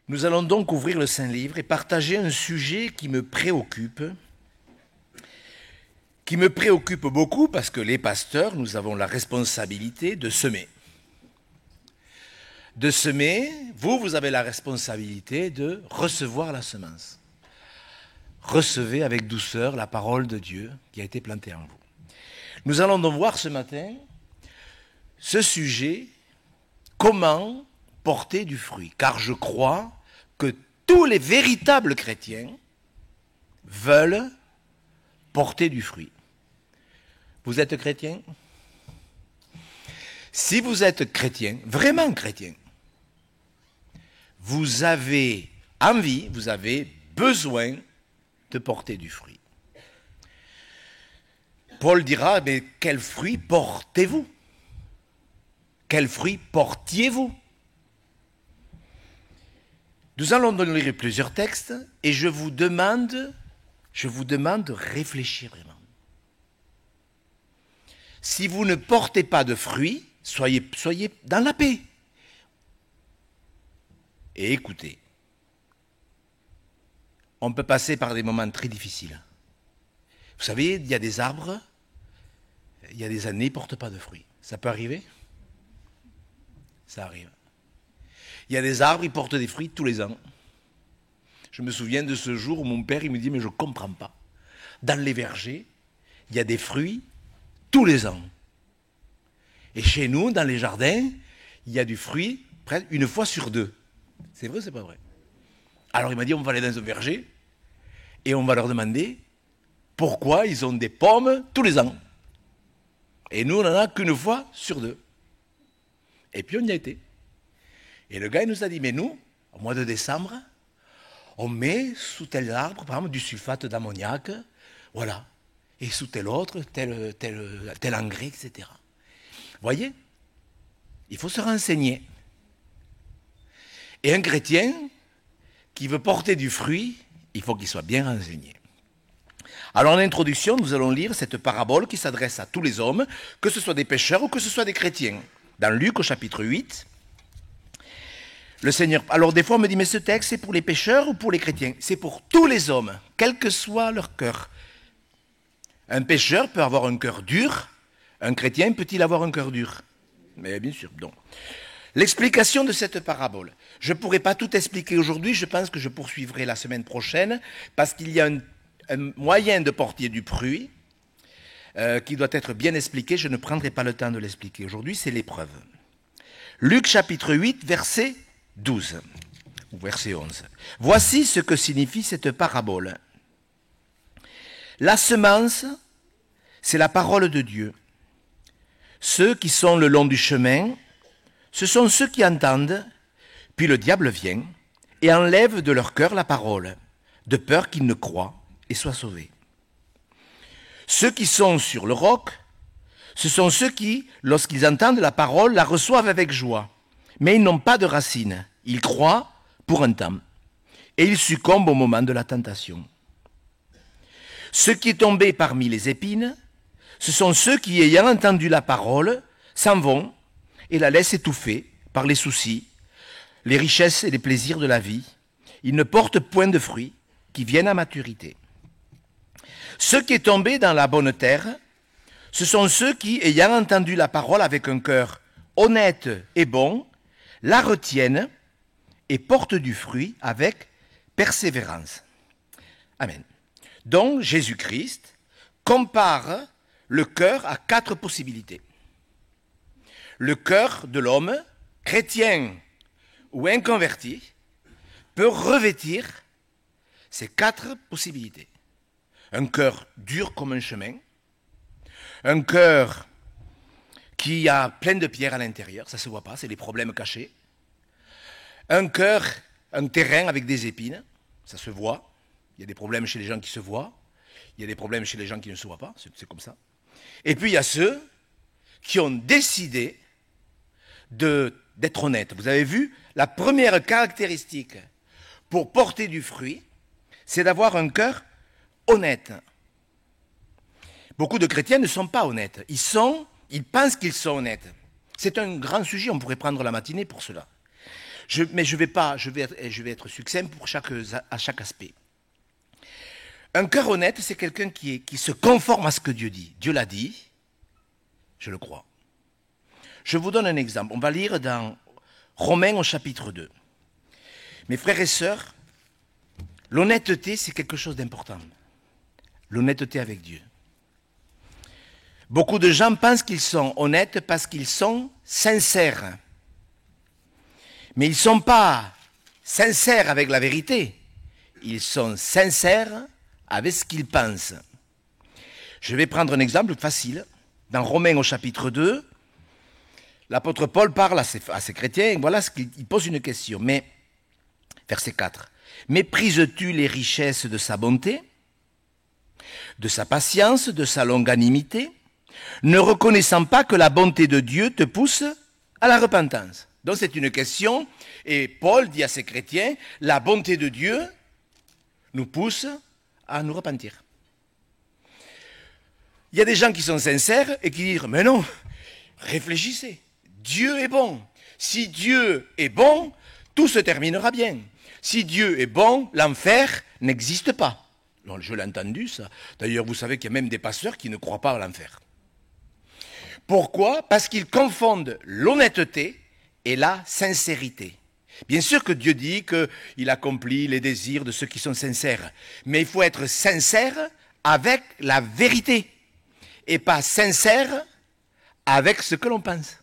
Nous allons donc ouvrir le Saint-Livre et partager un sujet qui me préoccupe beaucoup parce que les pasteurs, nous avons la responsabilité de semer. De semer, vous avez la responsabilité de recevoir la semence. Recevez avec douceur la parole de Dieu qui a été plantée en vous. Nous allons donc voir ce matin ce sujet, comment porter du fruit. Car je crois que tous les véritables chrétiens veulent porter du fruit. Vous êtes chrétien? Si vous êtes chrétien, vraiment chrétien, vous avez envie, vous avez besoin de porter du fruit. Paul dira, mais quel fruit portez-vous? Quel fruit portiez-vous? Nous allons donc lire plusieurs textes et je vous demande de réfléchir vraiment. Si vous ne portez pas de fruits, soyez dans la paix. Et écoutez, on peut passer par des moments très difficiles. Vous savez, il y a des arbres, il y a des années, ils ne portent pas de fruits. Ça peut arriver? Ça arrive. Il y a des arbres, ils portent des fruits tous les ans. Je me souviens de ce jour où mon père il me dit, mais je ne comprends pas. Dans les vergers, il y a des fruits tous les ans. Et chez nous, dans les jardins, il y a du fruit presque une fois sur deux. C'est vrai ou c'est pas vrai? Alors il m'a dit, on va aller dans un verger et on va leur demander pourquoi ils ont des pommes tous les ans. Et nous, on n'en a qu'une fois sur deux. Et puis on y a été. Et le gars, il nous a dit, mais nous, au mois de décembre, on met sous tel arbre, par exemple, du sulfate d'ammoniac, voilà. Et sous tel autre, tel engrais, etc. Vous voyez? Il faut se renseigner. Et un chrétien qui veut porter du fruit, il faut qu'il soit bien renseigné. Alors en introduction, nous allons lire cette parabole qui s'adresse à tous les hommes, que ce soit des pécheurs ou que ce soit des chrétiens. Dans Luc au chapitre 8, le Seigneur... Alors des fois on me dit, mais ce texte c'est pour les pécheurs ou pour les chrétiens? C'est pour tous les hommes, quel que soit leur cœur. Un pécheur peut avoir un cœur dur, un chrétien peut-il avoir un cœur dur? Mais bien sûr, donc. L'explication de cette parabole. Je ne pourrai pas tout expliquer aujourd'hui, je pense que je poursuivrai la semaine prochaine, parce qu'il y a un moyen de porter du fruit qui doit être bien expliqué, je ne prendrai pas le temps de l'expliquer aujourd'hui, c'est l'épreuve. Luc chapitre 8, verset 12, ou verset 11. Voici ce que signifie cette parabole. La semence, c'est la parole de Dieu. Ceux qui sont le long du chemin, ce sont ceux qui entendent, puis le diable vient et enlève de leur cœur la parole, de peur qu'ils ne croient et soient sauvés. Ceux qui sont sur le roc, ce sont ceux qui, lorsqu'ils entendent la parole, la reçoivent avec joie. Mais ils n'ont pas de racines. Ils croient pour un temps. Et ils succombent au moment de la tentation. Ce qui est tombé parmi les épines, ce sont ceux qui, ayant entendu la parole, s'en vont et la laissent étouffer par les soucis, les richesses et les plaisirs de la vie. Ils ne portent point de fruits qui viennent à maturité. Ce qui est tombé dans la bonne terre, ce sont ceux qui, ayant entendu la parole avec un cœur honnête et bon, la retiennent et portent du fruit avec persévérance. Amen. Donc, Jésus-Christ compare le cœur à 4 possibilités. Le cœur de l'homme, chrétien ou inconverti, peut revêtir ces 4 possibilités. Un cœur dur comme un chemin, un cœur qui a plein de pierres à l'intérieur, ça ne se voit pas, c'est les problèmes cachés. Un cœur, un terrain avec des épines, ça se voit. Il y a des problèmes chez les gens qui se voient, il y a des problèmes chez les gens qui ne se voient pas, c'est comme ça. Et puis il y a ceux qui ont décidé d'être honnêtes. Vous avez vu, la première caractéristique pour porter du fruit, c'est d'avoir un cœur honnête. Beaucoup de chrétiens ne sont pas honnêtes. Ils pensent qu'ils sont honnêtes. C'est un grand sujet, on pourrait prendre la matinée pour cela. Mais je vais être succinct à chaque aspect. Un cœur honnête, c'est quelqu'un qui se conforme à ce que Dieu dit. Dieu l'a dit, je le crois. Je vous donne un exemple. On va lire dans Romains au chapitre 2. Mes frères et sœurs, l'honnêteté, c'est quelque chose d'important. L'honnêteté avec Dieu. Beaucoup de gens pensent qu'ils sont honnêtes parce qu'ils sont sincères. Mais ils ne sont pas sincères avec la vérité. Ils sont sincères avec ce qu'ils pensent. Je vais prendre un exemple facile. Dans Romains au chapitre 2, l'apôtre Paul parle à ses chrétiens, voilà ce qu'il pose une question. Mais, verset 4, « Méprises-tu les richesses de sa bonté, de sa patience, de sa longanimité, ne reconnaissant pas que la bonté de Dieu te pousse à la repentance ?» Donc c'est une question, et Paul dit à ses chrétiens, la bonté de Dieu nous pousse à nous repentir. Il y a des gens qui sont sincères et qui disent, mais non, réfléchissez, Dieu est bon. Si Dieu est bon, tout se terminera bien. Si Dieu est bon, l'enfer n'existe pas. Non, je l'ai entendu ça. D'ailleurs, vous savez qu'il y a même des pasteurs qui ne croient pas à l'enfer. Pourquoi ? Parce qu'ils confondent l'honnêteté et la sincérité. Bien sûr que Dieu dit qu'il accomplit les désirs de ceux qui sont sincères, mais il faut être sincère avec la vérité et pas sincère avec ce que l'on pense.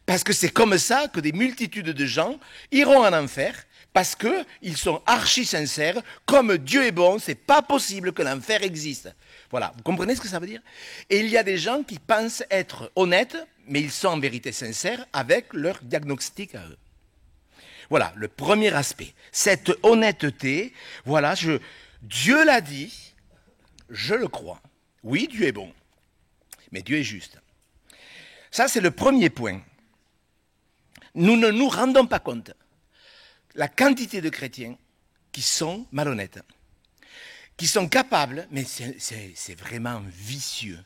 Parce que c'est comme ça que des multitudes de gens iront en enfer parce qu'ils sont archi sincères, comme Dieu est bon, c'est pas possible que l'enfer existe. Voilà, vous comprenez ce que ça veut dire ? Et il y a des gens qui pensent être honnêtes, mais ils sont en vérité sincères avec leur diagnostic à eux. Voilà, le premier aspect. Cette honnêteté, voilà, Dieu l'a dit, je le crois. Oui, Dieu est bon, mais Dieu est juste. Ça, c'est le premier point. Nous ne nous rendons pas compte la quantité de chrétiens qui sont malhonnêtes, qui sont capables, mais c'est vraiment vicieux,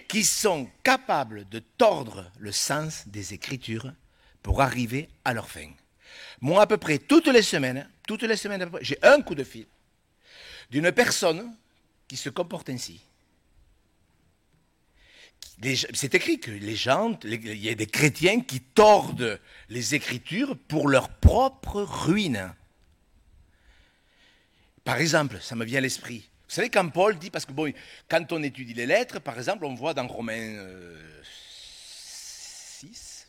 qui sont capables de tordre le sens des Écritures pour arriver à leur fin. Moi, à peu près toutes les semaines, j'ai un coup de fil d'une personne qui se comporte ainsi. C'est écrit que il y a des chrétiens qui tordent les Écritures pour leur propre ruine. Par exemple, ça me vient à l'esprit. Vous savez, quand Paul dit, parce que bon, quand on étudie les lettres, par exemple, on voit dans Romains 6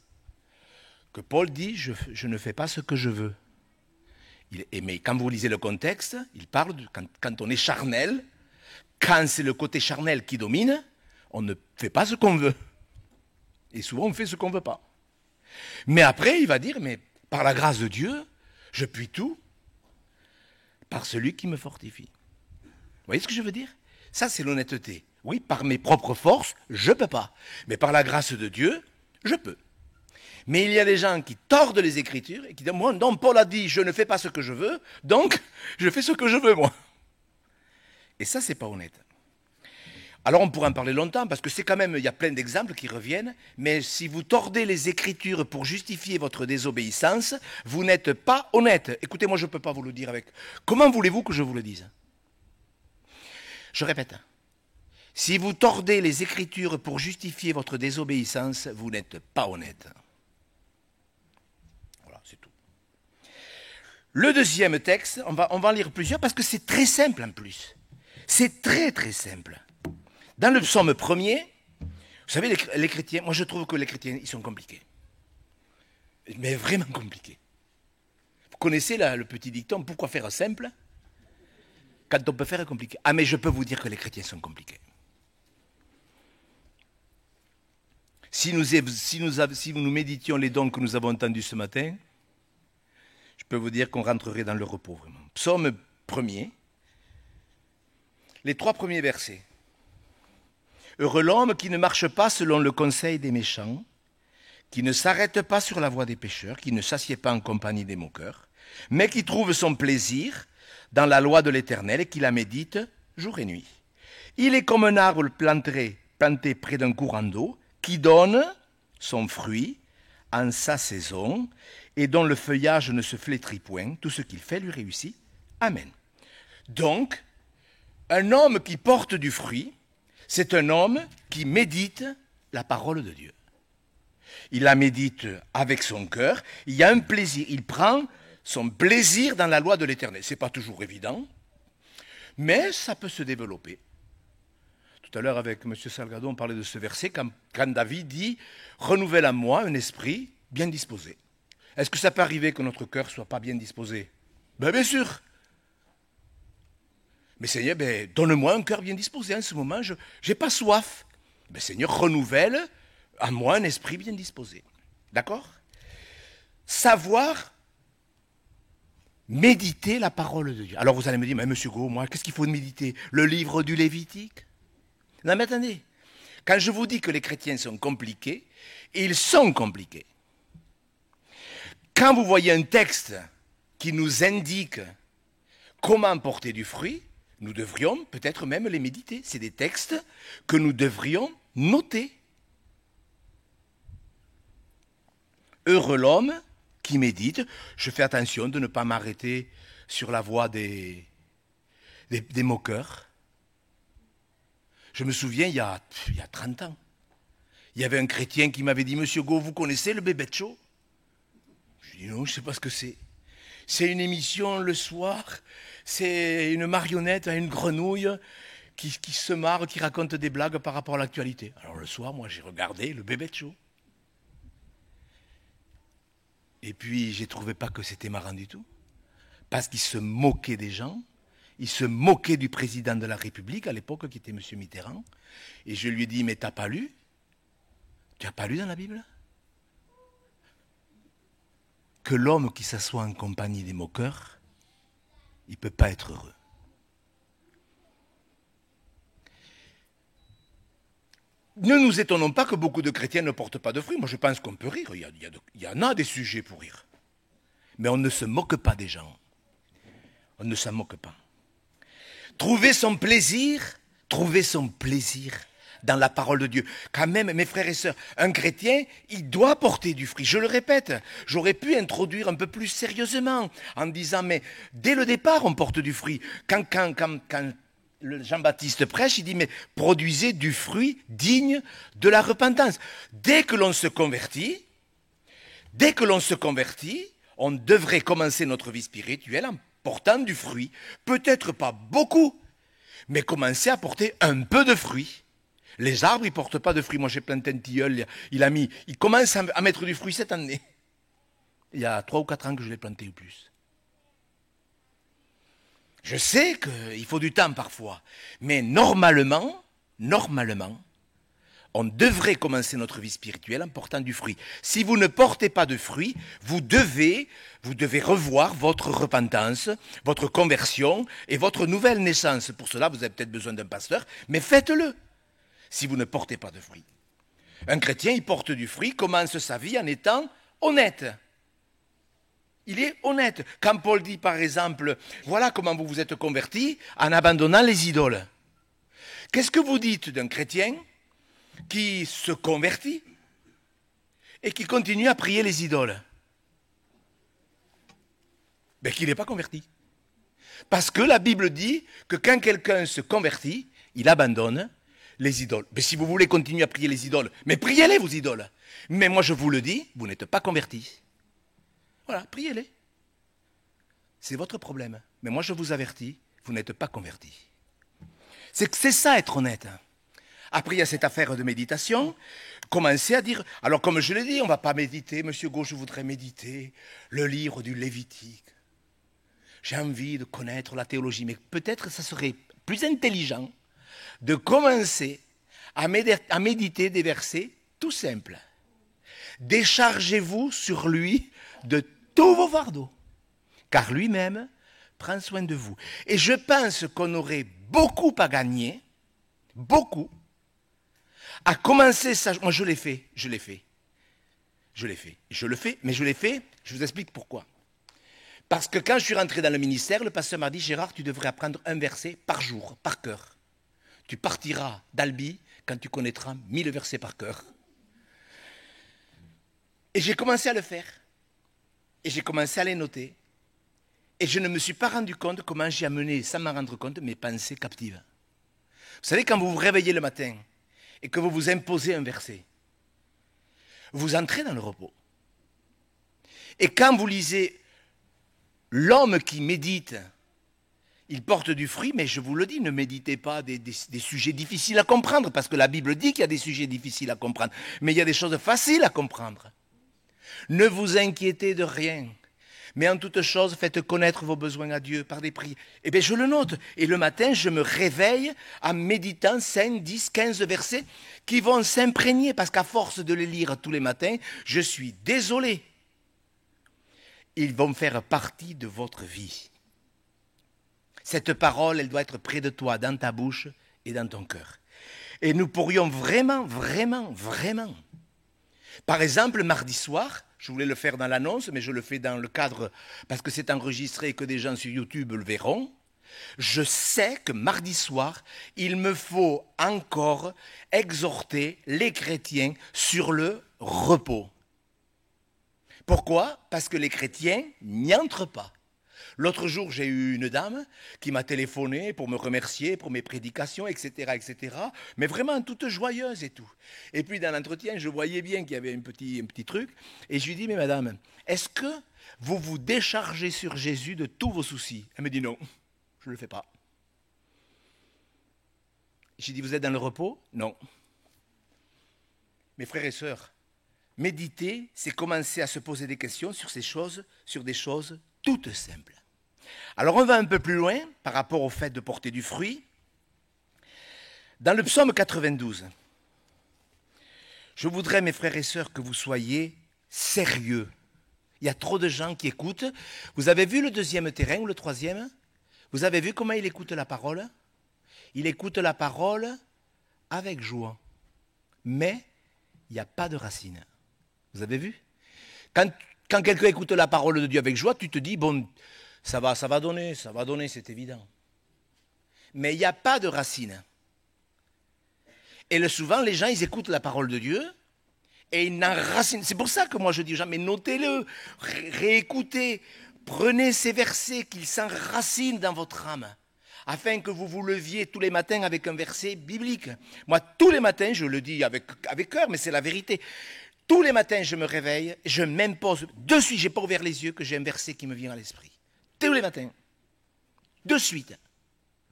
que Paul dit, je ne fais pas ce que je veux. Mais quand vous lisez le contexte, il parle quand on est charnel, quand c'est le côté charnel qui domine, on ne fait pas ce qu'on veut. Et souvent, on fait ce qu'on ne veut pas. Mais après, il va dire, mais par la grâce de Dieu, je puis tout par celui qui me fortifie. Vous voyez ce que je veux dire ? Ça, c'est l'honnêteté. Oui, par mes propres forces, je ne peux pas. Mais par la grâce de Dieu, je peux. Mais il y a des gens qui tordent les Écritures et qui disent, moi, non, Paul a dit, je ne fais pas ce que je veux, donc je fais ce que je veux, moi. Et ça, c'est pas honnête. Alors on pourrait en parler longtemps, parce que c'est quand même, il y a plein d'exemples qui reviennent, mais si vous tordez les Écritures pour justifier votre désobéissance, vous n'êtes pas honnête. Écoutez, moi je ne peux pas vous le dire avec... Comment voulez-vous que je vous le dise ? Je répète, si vous tordez les Écritures pour justifier votre désobéissance, vous n'êtes pas honnête. Voilà, c'est tout. Le deuxième texte, on va en lire plusieurs, parce que c'est très simple en plus. C'est très très simple. Dans le psaume premier, vous savez, les chrétiens, moi je trouve que les chrétiens, ils sont compliqués. Mais vraiment compliqués. Vous connaissez le petit dicton, pourquoi faire simple quand on peut faire compliqué ? Ah, mais je peux vous dire que les chrétiens sont compliqués. Si nous méditions les dons que nous avons entendus ce matin, je peux vous dire qu'on rentrerait dans le repos, vraiment. Psaume premier, les 3 premiers versets. Heureux l'homme qui ne marche pas selon le conseil des méchants, qui ne s'arrête pas sur la voie des pécheurs, qui ne s'assied pas en compagnie des moqueurs, mais qui trouve son plaisir dans la loi de l'Éternel et qui la médite jour et nuit. Il est comme un arbre planté près d'un courant d'eau, qui donne son fruit en sa saison, et dont le feuillage ne se flétrit point, tout ce qu'il fait lui réussit. Amen. Donc, un homme qui porte du fruit, c'est un homme qui médite la parole de Dieu. Il la médite avec son cœur, il y a un plaisir, il prend son plaisir dans la loi de l'Éternel. Ce n'est pas toujours évident, mais ça peut se développer. Tout à l'heure, avec M. Salgado, on parlait de ce verset, quand David dit « Renouvelle en moi un esprit bien disposé ». Est-ce que ça peut arriver que notre cœur ne soit pas bien disposé? Bien sûr. Mais Seigneur, donne-moi un cœur bien disposé. En ce moment, je n'ai pas soif. Seigneur, renouvelle en moi un esprit bien disposé. D'accord? Savoir méditer la parole de Dieu. Alors vous allez me dire, mais monsieur Gros, moi, qu'est-ce qu'il faut méditer? Le livre du Lévitique? Non, mais attendez. Quand je vous dis que les chrétiens sont compliqués, ils sont compliqués. Quand vous voyez un texte qui nous indique comment porter du fruit, nous devrions peut-être même les méditer. C'est des textes que nous devrions noter. Heureux l'homme qui médite. Je fais attention de ne pas m'arrêter sur la voie des moqueurs. Je me souviens, il y a 30 ans, il y avait un chrétien qui m'avait dit « Monsieur Go, vous connaissez le Bébé Show ?» Je dis « Non, je ne sais pas ce que c'est. » C'est une émission le soir, c'est une marionnette à une grenouille qui se marre, qui raconte des blagues par rapport à l'actualité. Alors le soir, moi j'ai regardé le Bébé Show. Et puis je ne trouvais pas que c'était marrant du tout, parce qu'il se moquait des gens, il se moquait du président de la République à l'époque qui était M. Mitterrand. Et je lui ai dit, mais t'as pas lu? Tu n'as pas lu dans la Bible? Que l'homme qui s'assoit en compagnie des moqueurs, il ne peut pas être heureux. Ne nous étonnons pas que beaucoup de chrétiens ne portent pas de fruits. Moi, je pense qu'on peut rire. Il y en a des sujets pour rire. Mais on ne se moque pas des gens. On ne s'en moque pas. Trouver son plaisir dans la parole de Dieu. Quand même, mes frères et sœurs, un chrétien, il doit porter du fruit. Je le répète, j'aurais pu introduire un peu plus sérieusement en disant, mais dès le départ, on porte du fruit. Quand Jean-Baptiste prêche, il dit, mais produisez du fruit digne de la repentance. Dès que l'on se convertit, on devrait commencer notre vie spirituelle en portant du fruit. Peut-être pas beaucoup, mais commencer à porter un peu de fruit. Les arbres, ils ne portent pas de fruits. Moi, j'ai planté un tilleul, il commence à mettre du fruit cette année. Il y a 3 ou 4 ans que je l'ai planté ou plus. Je sais qu'il faut du temps parfois, mais normalement, on devrait commencer notre vie spirituelle en portant du fruit. Si vous ne portez pas de fruit, vous devez revoir votre repentance, votre conversion et votre nouvelle naissance. Pour cela, vous avez peut-être besoin d'un pasteur, mais faites-le si vous ne portez pas de fruit. Un chrétien, il porte du fruit, commence sa vie en étant honnête. Il est honnête. Quand Paul dit, par exemple, voilà comment vous vous êtes convertis en abandonnant les idoles. Qu'est-ce que vous dites d'un chrétien qui se convertit et qui continue à prier les idoles? Qu'il n'est pas converti. Parce que la Bible dit que quand quelqu'un se convertit, il abandonne les idoles. Mais si vous voulez continuer à prier les idoles, mais priez-les vos idoles. Mais moi je vous le dis, vous n'êtes pas convertis. Voilà, priez-les. C'est votre problème. Mais moi je vous avertis, vous n'êtes pas convertis. C'est ça être honnête. Après, il y a cette affaire de méditation. Commencez à dire, alors comme je l'ai dit, on ne va pas méditer, monsieur Gauche, je voudrais méditer le livre du Lévitique. J'ai envie de connaître la théologie, mais peut-être ça serait plus intelligent de commencer à méditer des versets tout simples. Déchargez-vous sur lui de tous vos fardeaux, car lui-même prend soin de vous. Et je pense qu'on aurait beaucoup à gagner, beaucoup, à commencer ça. Moi, je l'ai fait, mais je vous explique pourquoi. Parce que quand je suis rentré dans le ministère, le pasteur m'a dit, Gérard, tu devrais apprendre un verset par jour, par cœur. Tu partiras d'Albi quand tu connaîtras 1000 versets par cœur. Et j'ai commencé à le faire. Et j'ai commencé à les noter. Et je ne me suis pas rendu compte comment j'ai amené, sans m'en rendre compte, mes pensées captives. Vous savez, quand vous vous réveillez le matin et que vous vous imposez un verset, vous entrez dans le repos. Et quand vous lisez l'homme qui médite, il porte du fruit, mais je vous le dis, ne méditez pas des sujets difficiles à comprendre, parce que la Bible dit qu'il y a des sujets difficiles à comprendre, mais il y a des choses faciles à comprendre. Ne vous inquiétez de rien, mais en toute chose, faites connaître vos besoins à Dieu par des prières. Eh bien, je le note. Et le matin, je me réveille en méditant 5, 10, 15 versets qui vont s'imprégner, parce qu'à force de les lire tous les matins, je suis désolé. Ils vont faire partie de votre vie. Cette parole, elle doit être près de toi, dans ta bouche et dans ton cœur. Et nous pourrions vraiment, par exemple, mardi soir, je voulais le faire dans l'annonce, mais je le fais dans le cadre, parce que c'est enregistré et que des gens sur YouTube le verront. Je sais que mardi soir, il me faut encore exhorter les chrétiens sur le repos. Pourquoi ? Parce que les chrétiens n'y entrent pas. L'autre jour, j'ai eu une dame qui m'a téléphoné pour me remercier pour mes prédications, etc., mais vraiment toute joyeuse et tout. Et puis dans l'entretien, je voyais bien qu'il y avait un petit truc, et je lui dis, mais madame, est-ce que vous vous déchargez sur Jésus de tous vos soucis ? Elle me dit non, je ne le fais pas. J'ai dit, vous êtes dans le repos ? Non. Mes frères et sœurs, méditer, c'est commencer à se poser des questions sur des choses toutes simples. Alors on va un peu plus loin par rapport au fait de porter du fruit. Dans le psaume 92, je voudrais, mes frères et sœurs, que vous soyez sérieux. Il y a trop de gens qui écoutent. Vous avez vu le deuxième terrain ou le troisième ? Vous avez vu comment il écoute la parole ? Il écoute la parole avec joie. Mais il n'y a pas de racine. Vous avez vu ? Quand quelqu'un écoute la parole de Dieu avec joie, tu te dis, bon, ça va donner, c'est évident. Mais il n'y a pas de racine. Et souvent, les gens, ils écoutent la parole de Dieu et ils n'enracinent. C'est pour ça que moi je dis aux gens, mais notez-le, réécoutez, prenez ces versets, qu'ils s'enracinent dans votre âme, afin que vous vous leviez tous les matins avec un verset biblique. Moi, tous les matins, je le dis avec cœur, mais c'est la vérité. Tous les matins, je me réveille, je m'impose, de suite, je n'ai pas ouvert les yeux, que j'ai un verset qui me vient à l'esprit. Tous les matins. De suite.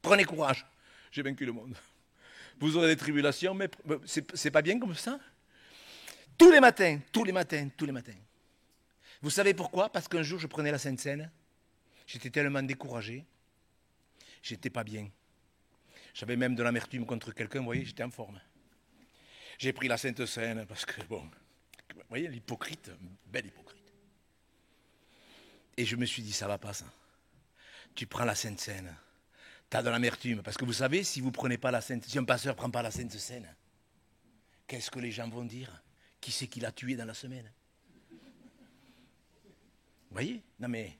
Prenez courage. J'ai vaincu le monde. Vous aurez des tribulations, mais c'est pas bien comme ça. Tous les matins. Vous savez pourquoi ? Parce qu'un jour, je prenais la Sainte Seine. J'étais tellement découragé. J'étais pas bien. J'avais même de l'amertume contre quelqu'un, vous voyez, j'étais en forme. J'ai pris la Sainte Seine parce que, bon, vous voyez, l'hypocrite, bel hypocrite. Et je me suis dit, ça va pas ça. Tu prends la Sainte Seine, tu as de l'amertume. Parce que vous savez, si vous prenez pas la Sainte, si un pasteur ne prend pas la Sainte Seine, qu'est-ce que les gens vont dire ? Qui c'est qui l'a tué dans la semaine ? Vous voyez ? Non mais,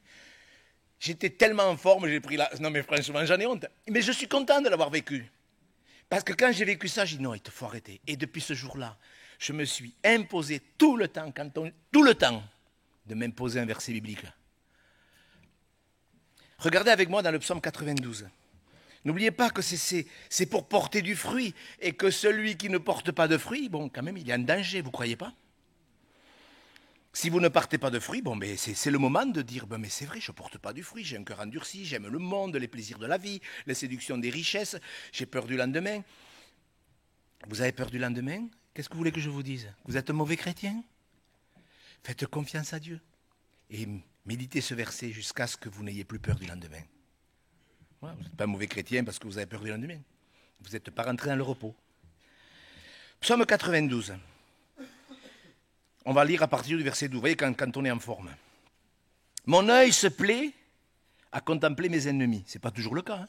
j'étais tellement en forme, j'ai pris la... Non mais franchement, j'en ai honte. Mais je suis content de l'avoir vécu. Parce que quand j'ai vécu ça, j'ai dit non, il te faut arrêter. Et depuis ce jour-là, je me suis imposé tout le temps de m'imposer un verset biblique. Regardez avec moi dans le psaume 92. N'oubliez pas que c'est pour porter du fruit et que celui qui ne porte pas de fruit, bon, quand même, il y a un danger, vous ne croyez pas ? Si vous ne partez pas de fruit, bon, mais c'est le moment de dire, ben, mais c'est vrai, je ne porte pas du fruit, j'ai un cœur endurci, j'aime le monde, les plaisirs de la vie, les séductions des richesses, j'ai peur du lendemain. Vous avez peur du lendemain ? Qu'est-ce que vous voulez que je vous dise ? Vous êtes un mauvais chrétien ? Faites confiance à Dieu et méditez ce verset jusqu'à ce que vous n'ayez plus peur du lendemain. Voilà, vous n'êtes pas un mauvais chrétien parce que vous avez peur du lendemain. Vous n'êtes pas rentré dans le repos. Psaume 92. On va lire à partir du verset 12. Vous voyez, quand on est en forme. Mon œil se plaît à contempler mes ennemis. Ce n'est pas toujours le cas. Hein.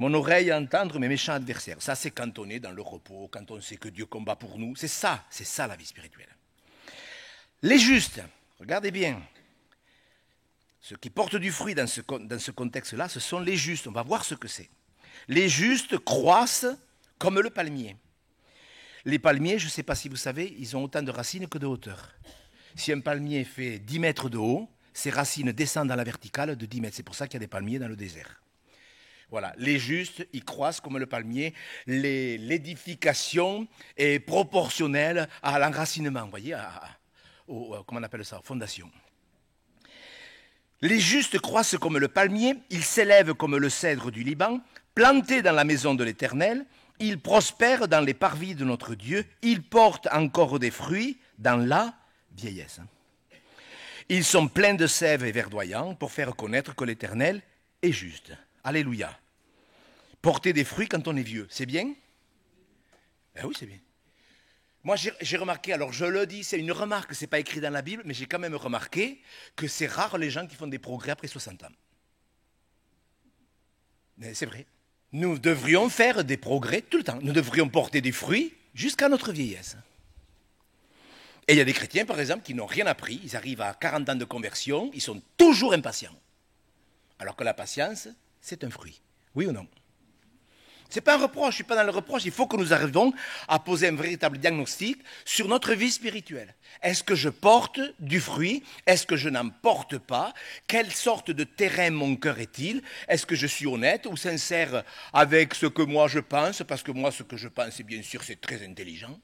Mon oreille à entendre mes méchants adversaires. Ça, c'est quand on est dans le repos, quand on sait que Dieu combat pour nous. C'est ça la vie spirituelle. Les justes, regardez bien. Ceux qui portent du fruit dans ce contexte-là, ce sont les justes. On va voir ce que c'est. Les justes croissent comme le palmier. Les palmiers, je ne sais pas si vous savez, ils ont autant de racines que de hauteur. Si un palmier fait 10 mètres de haut, ses racines descendent dans la verticale de 10 mètres. C'est pour ça qu'il y a des palmiers dans le désert. Voilà, les justes, ils croissent comme le palmier. L'édification est proportionnelle à l'enracinement, vous voyez, comment on appelle ça, fondation. Les justes croissent comme le palmier, ils s'élèvent comme le cèdre du Liban, plantés dans la maison de l'Éternel, ils prospèrent dans les parvis de notre Dieu, ils portent encore des fruits dans la vieillesse. Ils sont pleins de sève et verdoyants pour faire connaître que l'Éternel est juste. Alléluia. Porter des fruits quand on est vieux, c'est bien? Eh oui, c'est bien. Moi, j'ai remarqué, alors je le dis, c'est une remarque, ce n'est pas écrit dans la Bible, mais j'ai quand même remarqué que c'est rare les gens qui font des progrès après 60 ans. Mais c'est vrai. Nous devrions faire des progrès tout le temps. Nous devrions porter des fruits jusqu'à notre vieillesse. Et il y a des chrétiens, par exemple, qui n'ont rien appris. Ils arrivent à 40 ans de conversion, ils sont toujours impatients. Alors que la patience, c'est un fruit. Oui ou non? Ce n'est pas un reproche, je ne suis pas dans le reproche. Il faut que nous arrivions à poser un véritable diagnostic sur notre vie spirituelle. Est-ce que je porte du fruit? Est-ce que je n'en porte pas? Quelle sorte de terrain mon cœur est-il? Est-ce que je suis honnête ou sincère avec ce que moi je pense? Parce que moi, ce que je pense, bien sûr, c'est très intelligent.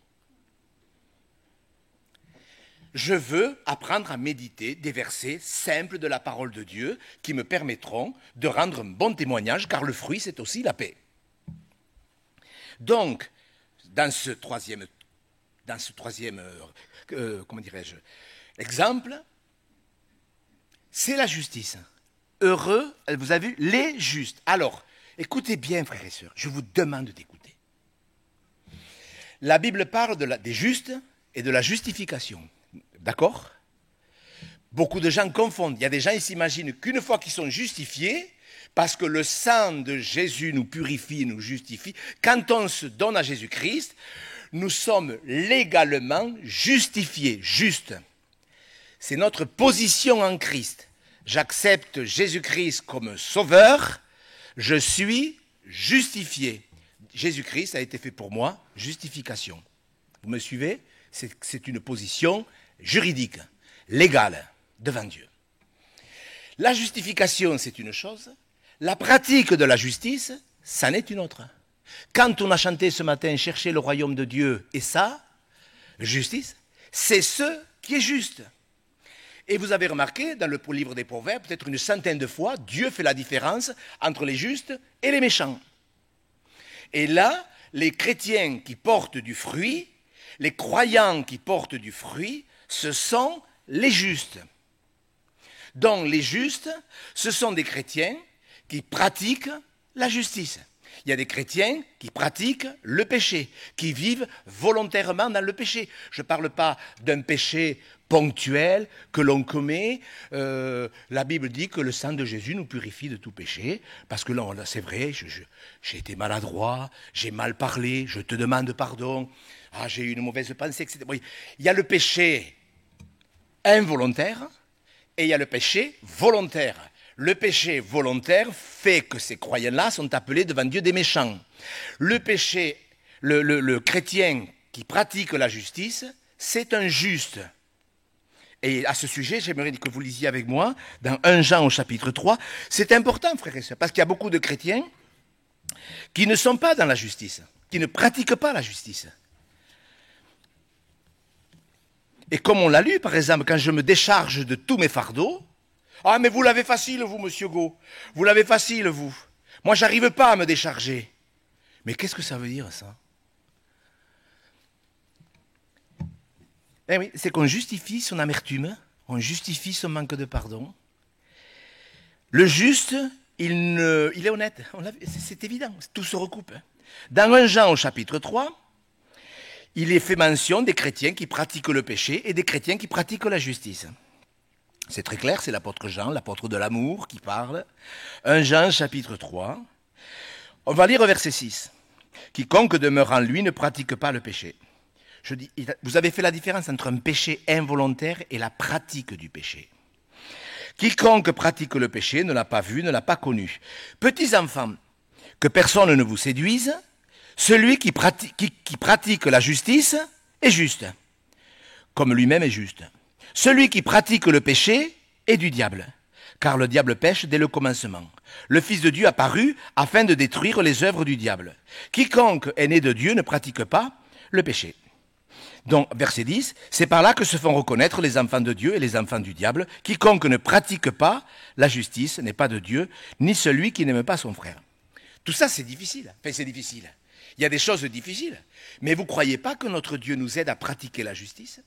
Je veux apprendre à méditer des versets simples de la parole de Dieu qui me permettront de rendre un bon témoignage, car le fruit, c'est aussi la paix. Donc, dans ce troisième exemple, c'est la justice. Heureux, vous avez vu, les justes. Alors, écoutez bien, frères et sœurs, je vous demande d'écouter. La Bible parle des justes et de la justification. D'accord? Beaucoup de gens confondent. Il y a des gens qui s'imaginent qu'une fois qu'ils sont justifiés, parce que le sang de Jésus nous purifie et nous justifie, quand on se donne à Jésus-Christ, nous sommes légalement justifiés, justes. C'est notre position en Christ. J'accepte Jésus-Christ comme sauveur, je suis justifié. Jésus-Christ a été fait pour moi, justification. Vous me suivez? C'est une position juridique, légale, devant Dieu. La justification, c'est une chose. La pratique de la justice, c'en est une autre. Quand on a chanté ce matin « Cherchez le royaume de Dieu » et ça, justice, c'est ce qui est juste. Et vous avez remarqué, dans le livre des Proverbes, peut-être une centaine de fois, Dieu fait la différence entre les justes et les méchants. Et là, les chrétiens qui portent du fruit, les croyants qui portent du fruit, ce sont les justes. Donc les justes, ce sont des chrétiens qui pratiquent la justice. Il y a des chrétiens qui pratiquent le péché, qui vivent volontairement dans le péché. Je ne parle pas d'un péché ponctuel que l'on commet. La Bible dit que le sang de Jésus nous purifie de tout péché, parce que là, c'est vrai, j'ai été maladroit, j'ai mal parlé, je te demande pardon, j'ai eu une mauvaise pensée, etc. Oui, il y a le péché involontaire et il y a le péché volontaire. Le péché volontaire fait que ces croyants-là sont appelés devant Dieu des méchants. Le péché, le chrétien qui pratique la justice, c'est un juste. Et à ce sujet, j'aimerais que vous lisiez avec moi, dans 1 Jean au chapitre 3, c'est important, frères et sœurs, parce qu'il y a beaucoup de chrétiens qui ne sont pas dans la justice, qui ne pratiquent pas la justice. Et comme on l'a lu, par exemple, quand je me décharge de tous mes fardeaux, « Ah, mais vous l'avez facile, vous, monsieur Go. Vous l'avez facile, vous. Moi, j'arrive pas à me décharger. » Mais qu'est-ce que ça veut dire, ça? Eh oui, c'est qu'on justifie son amertume, on justifie son manque de pardon. Le juste, il est honnête, c'est évident, tout se recoupe. Dans 1 Jean au chapitre 3, il est fait mention des chrétiens qui pratiquent le péché et des chrétiens qui pratiquent la justice. C'est très clair, c'est l'apôtre Jean, l'apôtre de l'amour qui parle. 1 Jean chapitre 3, on va lire au verset 6. « Quiconque demeure en lui ne pratique pas le péché. » Je dis, vous avez fait la différence entre un péché involontaire et la pratique du péché. Quiconque pratique le péché ne l'a pas vu, ne l'a pas connu. Petits enfants, que personne ne vous séduise, celui qui pratique la justice est juste, comme lui-même est juste. Celui qui pratique le péché est du diable, car le diable pêche dès le commencement. Le Fils de Dieu apparut afin de détruire les œuvres du diable. Quiconque est né de Dieu ne pratique pas le péché. Donc, verset 10, c'est par là que se font reconnaître les enfants de Dieu et les enfants du diable. Quiconque ne pratique pas la justice n'est pas de Dieu, ni celui qui n'aime pas son frère. Tout ça, c'est difficile. Enfin, c'est difficile. Il y a des choses difficiles. Mais vous ne croyez pas que notre Dieu nous aide à pratiquer la justice?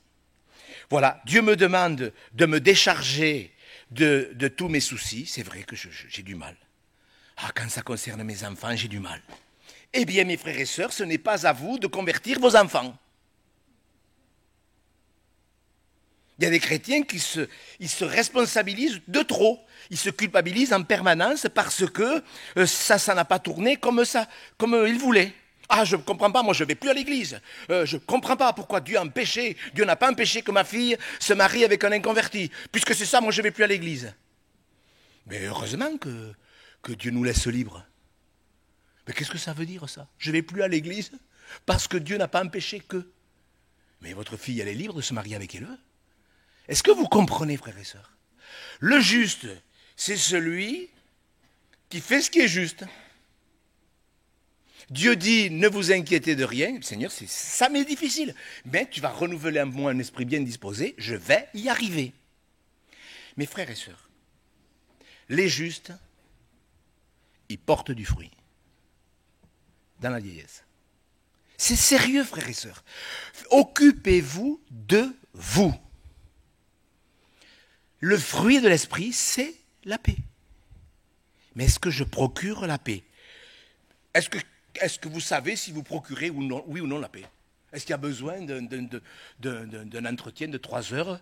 Voilà, Dieu me demande de me décharger de tous mes soucis. C'est vrai que j'ai du mal. Ah, quand ça concerne mes enfants, j'ai du mal. Eh bien, mes frères et sœurs, ce n'est pas à vous de convertir vos enfants. Il y a des chrétiens qui se responsabilisent de trop. Ils se culpabilisent en permanence parce que ça n'a pas tourné comme ils voulaient. Ah, je ne comprends pas, moi je ne vais plus à l'église. Je ne comprends pas pourquoi Dieu a empêché, Dieu n'a pas empêché que ma fille se marie avec un inconverti. Puisque c'est ça, moi je ne vais plus à l'église. Mais heureusement que Dieu nous laisse libres. Mais qu'est-ce que ça veut dire ça? Je ne vais plus à l'église parce que Dieu n'a pas empêché que. Mais votre fille, elle est libre de se marier avec qui elle veut. Est-ce que vous comprenez, frères et sœurs? Le juste, c'est celui qui fait ce qui est juste. Dieu dit, ne vous inquiétez de rien. Seigneur, ça m'est difficile. Mais tu vas renouveler en moi un esprit bien disposé, je vais y arriver. Mes frères et sœurs, les justes, ils portent du fruit dans la vieillesse. C'est sérieux, frères et sœurs. Occupez-vous de vous. Le fruit de l'esprit, c'est la paix. Mais est-ce que je procure la paix? Est-ce que vous savez si vous procurez ou non, oui ou non la paix? Est-ce qu'il y a besoin d'un entretien de 3 heures?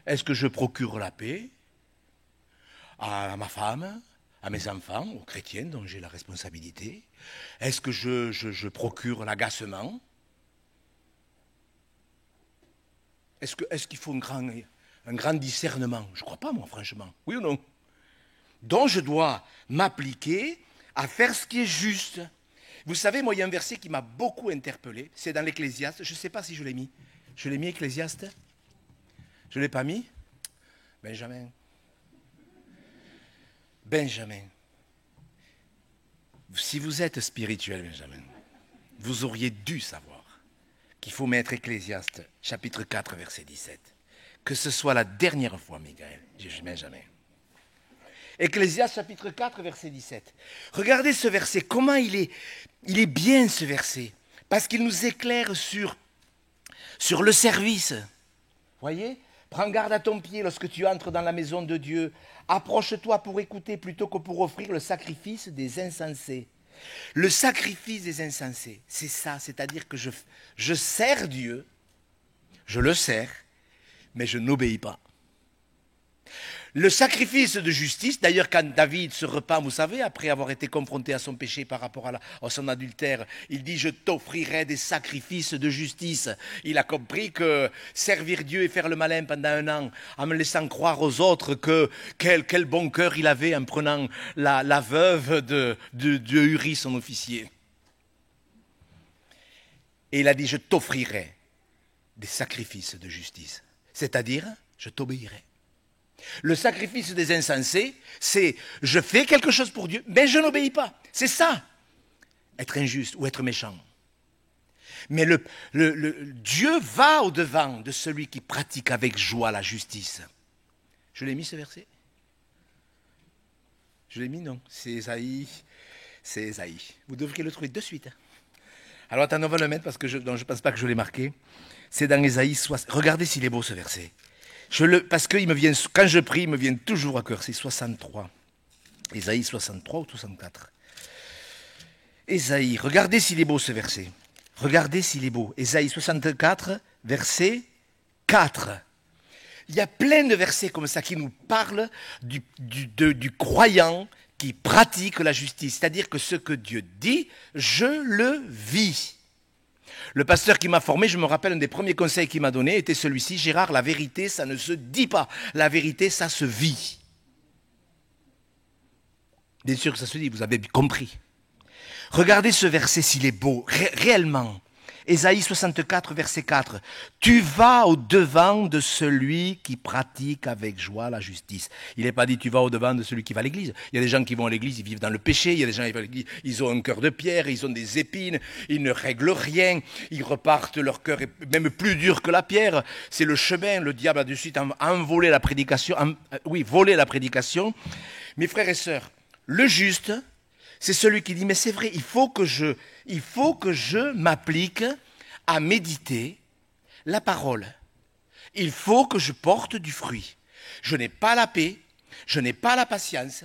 Est-ce que je procure la paix à ma femme, à mes enfants, aux chrétiens dont j'ai la responsabilité? Est-ce que je procure l'agacement? Est-ce qu'il faut un grand discernement? Je ne crois pas, moi, franchement. Oui ou non? Donc, je dois m'appliquer à faire ce qui est juste. Vous savez, moi, il y a un verset qui m'a beaucoup interpellé. C'est dans l'Ecclésiaste. Je ne sais pas si je l'ai mis. Je l'ai mis, Ecclésiaste? Je ne l'ai pas mis? Benjamin. Si vous êtes spirituel, Benjamin, vous auriez dû savoir qu'il faut mettre Ecclésiaste, chapitre 4, verset 17. Que ce soit la dernière fois, Miguel, Benjamin. Ecclésiaste, chapitre 4, verset 17. Regardez ce verset, comment il est bien ce verset, parce qu'il nous éclaire sur le service. Voyez? Prends garde à ton pied lorsque tu entres dans la maison de Dieu. Approche-toi pour écouter plutôt que pour offrir le sacrifice des insensés. Le sacrifice des insensés, c'est ça, c'est-à-dire que je sers Dieu, je le sers, mais je n'obéis pas. Le sacrifice de justice, d'ailleurs quand David se repent, vous savez, après avoir été confronté à son péché par rapport à son adultère, il dit « Je t'offrirai des sacrifices de justice ». Il a compris que servir Dieu et faire le malin pendant 1 an, en me laissant croire aux autres que quel bon cœur il avait en prenant la veuve de Uri, son officier. Et il a dit « Je t'offrirai des sacrifices de justice », c'est-à-dire « Je t'obéirai ». Le sacrifice des insensés, c'est je fais quelque chose pour Dieu, mais je n'obéis pas. C'est ça, être injuste ou être méchant. Mais Dieu va au-devant de celui qui pratique avec joie la justice. Je l'ai mis ce verset? Je l'ai mis, non? C'est Ésaïe. Vous devriez le trouver de suite. Alors attends, on va le mettre parce que je ne pense pas que je l'ai marqué. C'est dans Ésaïe 60. Regardez s'il est beau ce verset. Parce que quand je prie, il me vient toujours à cœur. C'est 63. Ésaïe 63 ou 64. Ésaïe, regardez s'il est beau ce verset. Regardez s'il est beau. Ésaïe 64, verset 4. Il y a plein de versets comme ça qui nous parlent du croyant qui pratique la justice. C'est-à-dire que ce que Dieu dit, je le vis. Le pasteur qui m'a formé, je me rappelle, un des premiers conseils qu'il m'a donné était celui-ci: Gérard, la vérité, ça ne se dit pas. La vérité, ça se vit. Bien sûr que ça se dit, vous avez compris. Regardez ce verset s'il est beau, réellement. Ésaïe 64, verset 4. Tu vas au-devant de celui qui pratique avec joie la justice. Il n'est pas dit tu vas au-devant de celui qui va à l'église. Il y a des gens qui vont à l'église, ils vivent dans le péché. Il y a des gens qui vont à l'église, ils ont un cœur de pierre, ils ont des épines, ils ne règlent rien. Ils repartent, leur cœur est même plus dur que la pierre. C'est le chemin, le diable a de suite envolé la prédication. Volé la prédication. Mes frères et sœurs, le juste, c'est celui qui dit, mais c'est vrai, il faut que je m'applique à méditer la parole. Il faut que je porte du fruit. Je n'ai pas la paix, je n'ai pas la patience.